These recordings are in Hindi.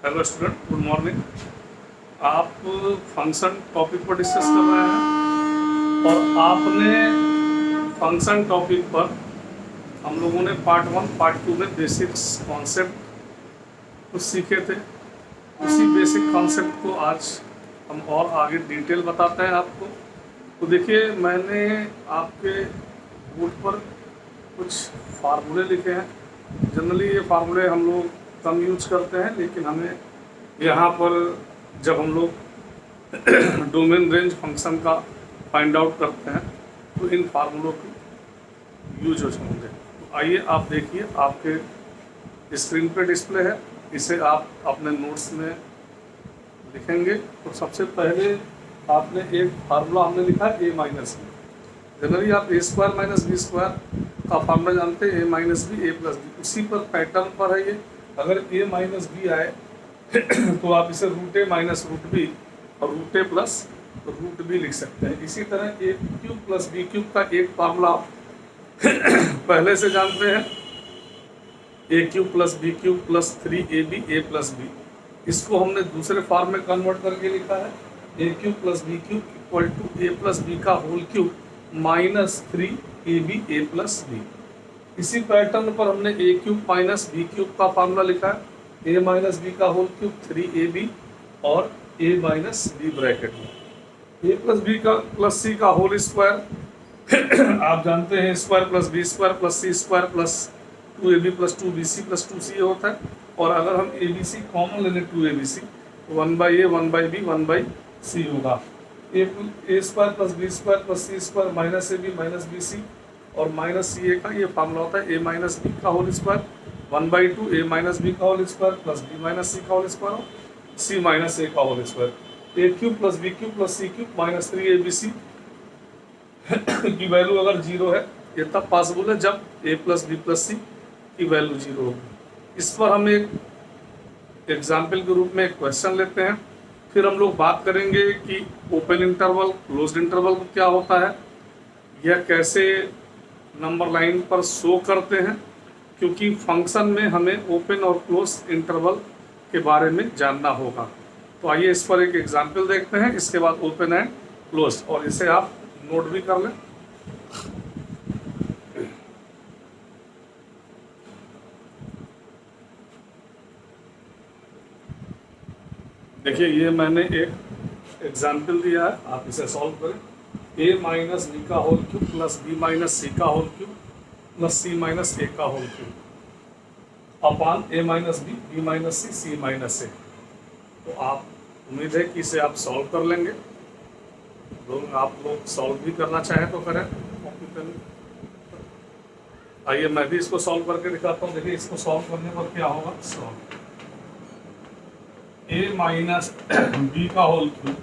Hello student, good morning. आप फंक्शन टॉपिक पर डिस्कस कर रहे हैं और आपने फंक्शन टॉपिक पर हम लोगों ने पार्ट 1 पार्ट 2 में बेसिक्स कॉन्सेप्ट कुछ सीखे थे। उसी बेसिक कॉन्सेप्ट को आज हम और आगे डिटेल बताते हैं आपको। तो देखिए, मैंने आपके बोर्ड पर कुछ फार्मूले लिखे हैं। जनरली ये फार्मूले हम लोग कम यूज करते हैं, लेकिन हमें यहाँ पर जब हम लोग डोमेन रेंज फंक्शन का फाइंड आउट करते हैं तो इन फार्मूलों की यूज होंगे। तो आइए आप देखिए, आपके स्क्रीन पे डिस्प्ले है, इसे आप अपने नोट्स में लिखेंगे। तो सबसे पहले आपने एक फार्मूला हमने लिखा है a माइनस बी। जनरली आप a square minus b square का फार्मूला जानते हैं, a minus b a plus b. उसी पर पैटर्न पर है ये। अगर a माइनस बी आए तो आप इसे root A minus root B और root A plus root B लिख सकते हैं। इसी तरह A cube plus B cube का एक फार्मूला आप पहले से जानते हैं, A cube plus B cube plus 3ab A plus B. इसको हमने दूसरे फॉर्म में कन्वर्ट करके लिखा है, A cube plus B cube equal to A plus B का whole cube minus 3ab A plus B. इसी पैटर्न पर हमने A cube minus B cube का फार्मूला लिखा है, ए माइनस बी का होल क्यूब 3ab और ए माइनस बी ब्रैकेट में ए प्लस बी का प्लस सी का होल स्क्वायर। आप जानते हैं square plus B square plus C square plus 2ab plus 2bc plus 2c होता है। और अगर हम abc कॉमन ले लें 2abc, 1/a 1/b 1/c होगा। A square plus B square plus C square minus A B minus B C और माइनस सी ए का ये फार्मूला होता है, ए माइनस बी का whole square 1/2 A minus B का whole square plus B minus C का होल स्क्वायर और सी माइनस ए का whole square. A cube plus B cube plus C cube minus 3abc की वैल्यू अगर 0 है, ये तब पॉसिबल है जब ए प्लस बी प्लस सी की वैल्यू 0 होगी। इस पर हम एक एग्जाम्पल के रूप में एक क्वेश्चन लेते हैं, फिर हम लोग बात करेंगे कि ओपन इंटरवल क्लोज्ड इंटरवल क्या होता है, यह कैसे नंबर लाइन पर शो करते हैं, क्योंकि फंक्शन में हमें ओपन और क्लोज इंटरवल के बारे में जानना होगा। तो आइए इस पर एक एग्जाम्पल देखते हैं, इसके बाद ओपन एंड क्लोज, और इसे आप नोट भी कर लें। देखिए, ये मैंने एक एग्जाम्पल दिया है, आप इसे सॉल्व करें। ए माइनस बी का whole cube plus B minus C का whole cube plus C minus A का whole cube upon A minus B B minus C C minus A. तो आप उम्मीद है कि इसे आप सॉल्व कर लेंगे। आप लोग सॉल्व भी करना चाहें तो करें कॉपी पेन। आइए मैं भी इसको सॉल्व करके दिखाता हूँ। देखिए, इसको सॉल्व करने पर क्या होगा। सॉल्व ए माइनस बी का whole cube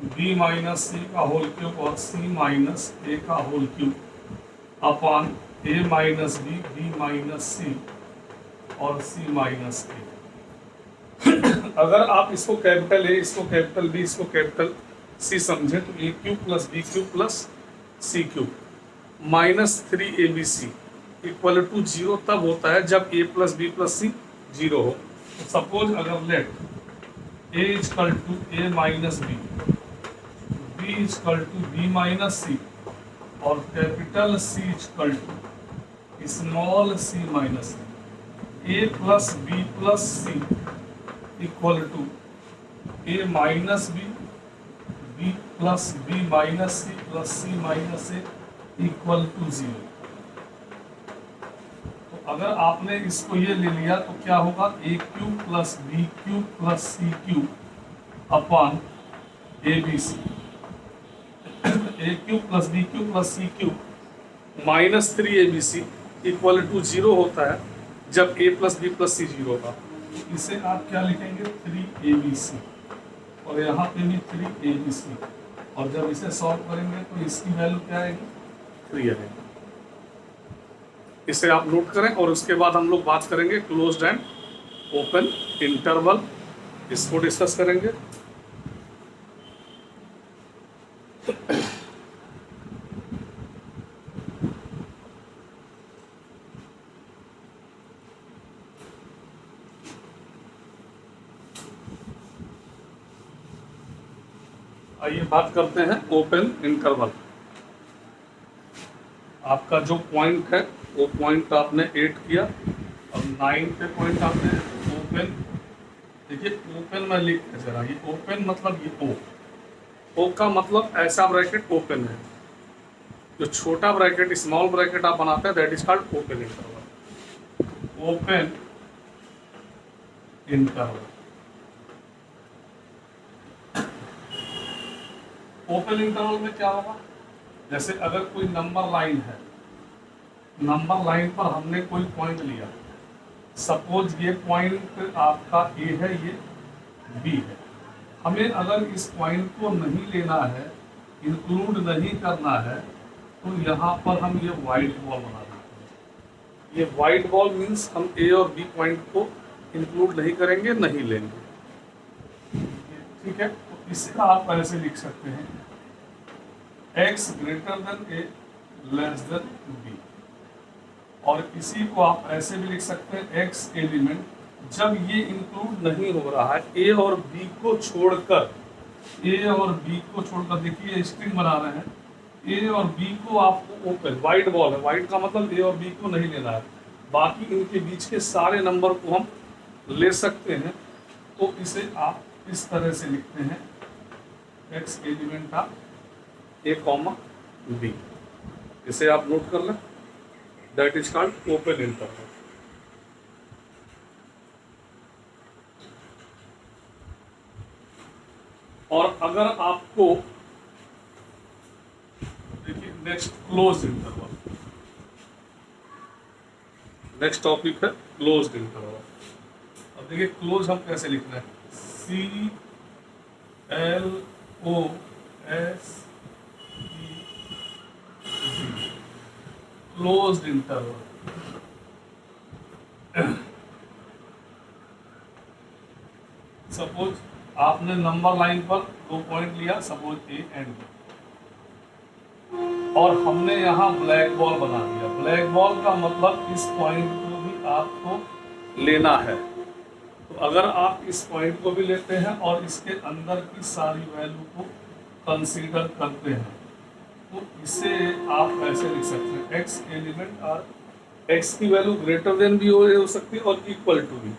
B minus C का होल क्यूब और सी माइनस ए का whole cube upon A minus B B minus C और सी माइनस ए। अगर आप इसको कैपिटल ए, इसको कैपिटल बी, इसको कैपिटल सी समझे तो A cube plus B cube plus C cube minus 3abc equal to 0 तब होता है जब A plus B plus C 0 हो। तो सपोज अगर let A equal to A minus B, B equal to B minus C और capital C equal to small C minus C, A plus B plus C equal to A minus B B plus B minus c plus C minus a equal to 0। अगर आपने इसको ये ले लिया तो क्या होगा, A cube plus B cube plus C cube upon A B C. A cube plus B cube plus C cube minus 3abc equal to 0 होता है जब A plus B plus C 0 होगा। इसे आप क्या लिखेंगे, 3abc और यहाँ पे भी 3abc, और जब इसे सॉल्व करेंगे तो इसकी वैल्यू क्या आएगी, 3 आएगी। इसे आप नोट करें और उसके बाद हम लोग बात करेंगे क्लोज्ड एंड ओपन इंटरवल, इसको डिस्कस करेंगे। आइए बात करते हैं ओपन इंटरवल। आपका जो पॉइंट है वो पॉइंट आपने 8 किया और 9 पे पॉइंट आपने ओपन। देखिए ओपन में लिख के जरा, ये ओपन मतलब ये ओ का मतलब ऐसा ब्रैकेट ओपन है। जो छोटा ब्रैकेट स्मॉल ब्रैकेट आप बनाते हैं that is called open interval. Open interval, open interval में क्या होगा, जैसे अगर कोई नंबर लाइन है, नंबर लाइन पर हमने कोई पॉइंट लिया, सपोज ये पॉइंट आपका ए है, ये बी है। हमें अगर इस पॉइंट को नहीं लेना है, इंक्लूड नहीं करना है, तो यहाँ पर हम ये वाइट बॉल बना देते हैं। ये वाइट बॉल मीन्स हम ए और बी पॉइंट को इंक्लूड नहीं करेंगे, नहीं लेंगे। ठीक है, तो इसे आप ऐसे लिख सकते हैं, x ग्रेटर देन ए लेस देन बी। और इसी को आप ऐसे भी लिख सकते हैं, x एलिमेंट जब ये इंक्लूड नहीं हो रहा है ए और बी को छोड़कर, ए और बी को छोड़कर, देखिए स्ट्रिंग बना रहे हैं, ए और बी को आपको ओपन, वाइट बॉल है, वाइट का मतलब ए और बी को नहीं लेना है, बाकी इनके बीच के सारे नंबर को हम ले सकते हैं। तो इसे आप इस तरह से लिखते हैं, x element of a comma b. इसे आप नोट कर लें, that is called open interval. और अगर आपको देखिए next close interval, next topic है क्लोज्ड इंटरवल। अब देखिए क्लोज हम कैसे लिख रहे हैं, C L O S E D, closed interval. Suppose आपने नंबर लाइन पर 2 पॉइंट लिया, सपोज ए एंड बी, और हमने यहाँ ब्लैक बॉल बना दिया। ब्लैक बॉल का मतलब इस पॉइंट को भी आपको लेना है। तो अगर आप इस पॉइंट को भी लेते हैं और इसके अंदर की सारी वैल्यू को कंसीडर करते हैं, तो इसे आप ऐसे लिख सकते हैं, एक्स एलिमेंट और एक्स की वैल्यू ग्रेटर देन भी हो सकती है और इक्वल टू भी,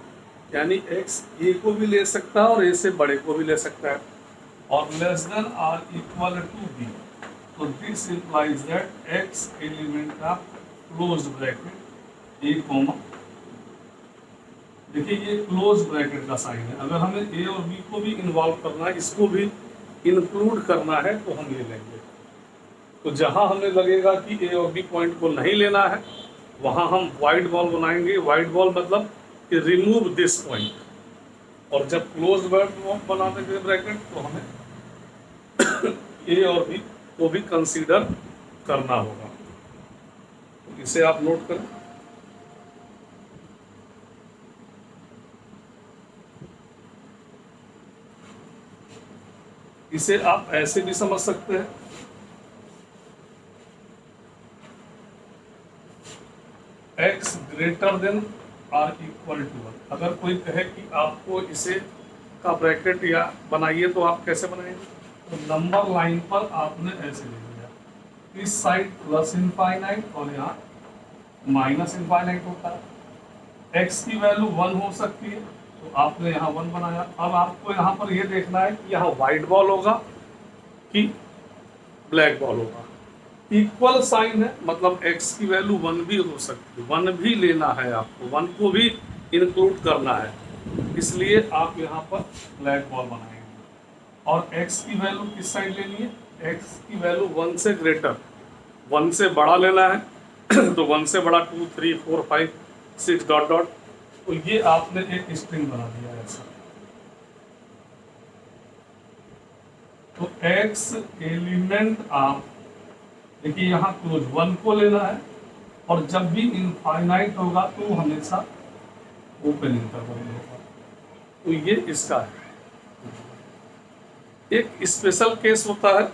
यानी एक्स ए को भी ले सकता है और ए से बड़े को भी ले सकता है, और लेस देन और इक्वल टू बी। तो this implies that x element of closed bracket A comma, देखिए ये क्लोज ब्रैकेट का साइन है। अगर हमें ए और बी को भी इन्वॉल्व करना है, इसको भी इंक्लूड करना है, तो हम ये लेंगे। तो जहां हमें लगेगा कि ए और बी पॉइंट को नहीं लेना है, वहां हम वाइट बॉल बनाएंगे। वाइट बॉल मतलब कि रिमूव दिस पॉइंट। और जब क्लोज बना देंगे ब्रैकेट, तो हमें ए और बी को भी कंसीडर करना होगा। तो इसे आप नोट करें। इसे आप ऐसे भी समझ सकते हैं, x greater than or equal to 1। अगर कोई कहे कि आपको इसे का ब्रैकेट या बनाइए, तो आप कैसे बनाएंगे, तो नंबर लाइन पर आपने ऐसे ले लिया, इस साइड प्लस इनफाइनाइट और यहाँ माइनस इनफाइनाइट होता है। x की वैल्यू 1 हो सकती है, तो आपने यहाँ 1 बनाया। अब आपको यहाँ पर यह देखना है कि यहाँ व्हाइट बॉल होगा कि ब्लैक बॉल होगा। इक्वल साइन है, मतलब x की वैल्यू 1 भी हो सकती है, 1 भी लेना है आपको, 1 को भी इंक्लूड करना है, इसलिए आप यहाँ पर ब्लैक बॉल बनाएंगे। और x की वैल्यू किस साइड लेनी है, x की वैल्यू 1 से ग्रेटर, 1 से बड़ा लेना है। तो 1 से बड़ा 2 3 4 5 6 डॉट डॉट, तो ये आपने एक स्ट्रिंग बना दिया ऐसा। तो x एलिमेंट आप देखिए यहाँ क्लोज 1 को लेना है, और जब भी इनफाइनाइट होगा तो हमेशा ओपन इंटरवल होगा। तो ये इसका है। एक स्पेशल केस होता है,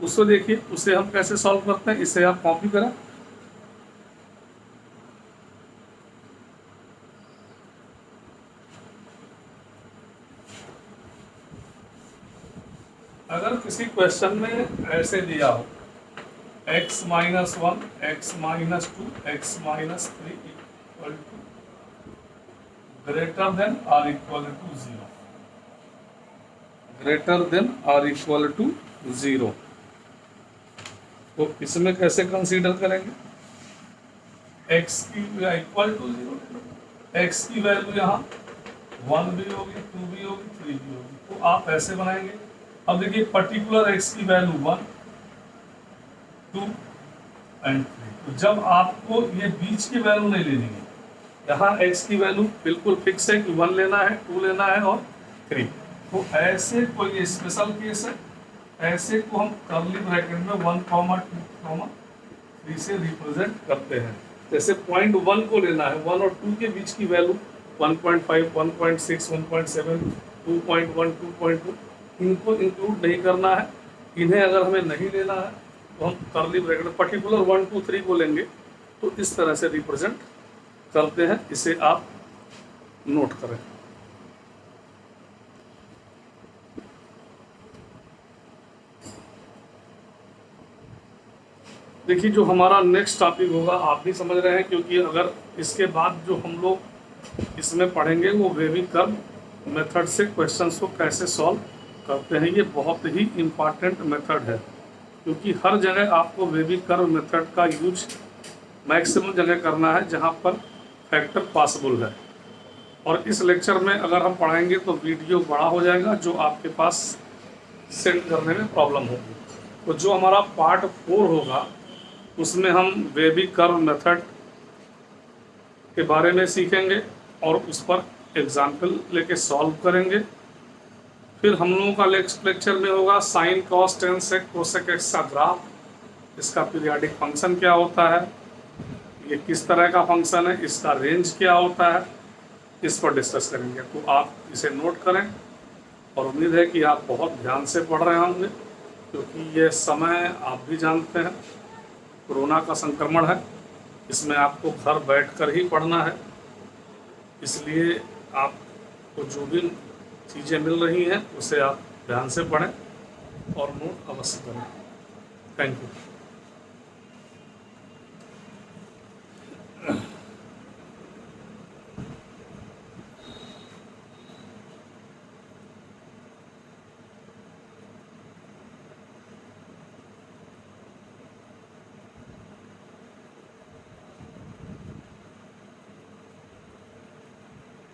उसको देखिए, उसे हम कैसे सॉल्व करते हैं। इसे आप कॉपी करें, अगर किसी क्वेश्चन में ऐसे दिया हो x minus 1, x minus 2, x minus 3 equal to greater than or equal to 0, greater than or equal to 0, तो इसमें कैसे कंसीडर करेंगे? x की इक्वल टू 0, x की वैल्यू यहाँ 1 भी होगी, 2 भी होगी, 3 भी होगी, तो आप ऐसे बनाएंगे। अब देखिए पर्टिकुलर x की वैल्यू 1, 2 एंड 3, तो जब आपको ये बीच की वैल्यू नहीं लेनी है, यहाँ x की वैल्यू बिल्कुल फिक्स है कि 1 लेना है, 2 लेना है और 3, तो ऐसे कोई स्पेशल केस है, ऐसे को हम कर्ली ब्रैकेट में 1, 2, 3 से रिप्रेजेंट करते हैं। जैसे पॉइंट 1 को लेना है, 1 और 2 के बीच की वैल्यू 1.5, 1.6, 1.7, 2.1, 2.2, इनको इंक्लूड नहीं करना है। इन्हें अगर हमें नहीं लेना है तो हम कर्ली ब्रैकेट पर्टिकुलर 1, 2, 3 को लेंगे, तो इस तरह से रिप्रेजेंट करते हैं। इसे आप नोट करें। देखिए जो हमारा नेक्स्ट टॉपिक होगा, आप भी समझ रहे हैं, क्योंकि अगर इसके बाद जो हम लोग इसमें पढ़ेंगे वो वेवी कर्व मेथड से क्वेश्चंस को कैसे सॉल्व करते हैं। ये बहुत ही इम्पॉर्टेंट मेथड है, क्योंकि हर जगह आपको वेवी कर्व मेथड का यूज मैक्सिमम जगह करना है जहाँ पर फैक्टर पॉसिबल है। और इस लेक्चर में अगर हम पढ़ाएंगे तो वीडियो बड़ा हो जाएगा, जो आपके पास सेंड करने में प्रॉब्लम होगी। तो जो हमारा पार्ट 4 होगा उसमें हम वेवी कर्व मेथड के बारे में सीखेंगे और उस पर एग्जाम्पल लेके सॉल्व करेंगे। फिर हम लोगों का नेक्स्ट लेक्चर में होगा साइन, कॉस, टेन, सेक, कोसेक एक्स का ग्राफ, इसका पीरियोडिक फंक्शन क्या होता है, ये किस तरह का फंक्शन है, इसका रेंज क्या होता है, इस पर डिस्कस करेंगे। तो आप इसे नोट करें और उम्मीद है कि आप बहुत ध्यान से पढ़ रहे होंगे, क्योंकि ये समय आप भी जानते हैं कोरोना का संक्रमण है, इसमें आपको घर बैठकर ही पढ़ना है, इसलिए आपको जो भी चीज़ें मिल रही हैं उसे आप ध्यान से पढ़ें और नोट अवश्य करें। Thank you.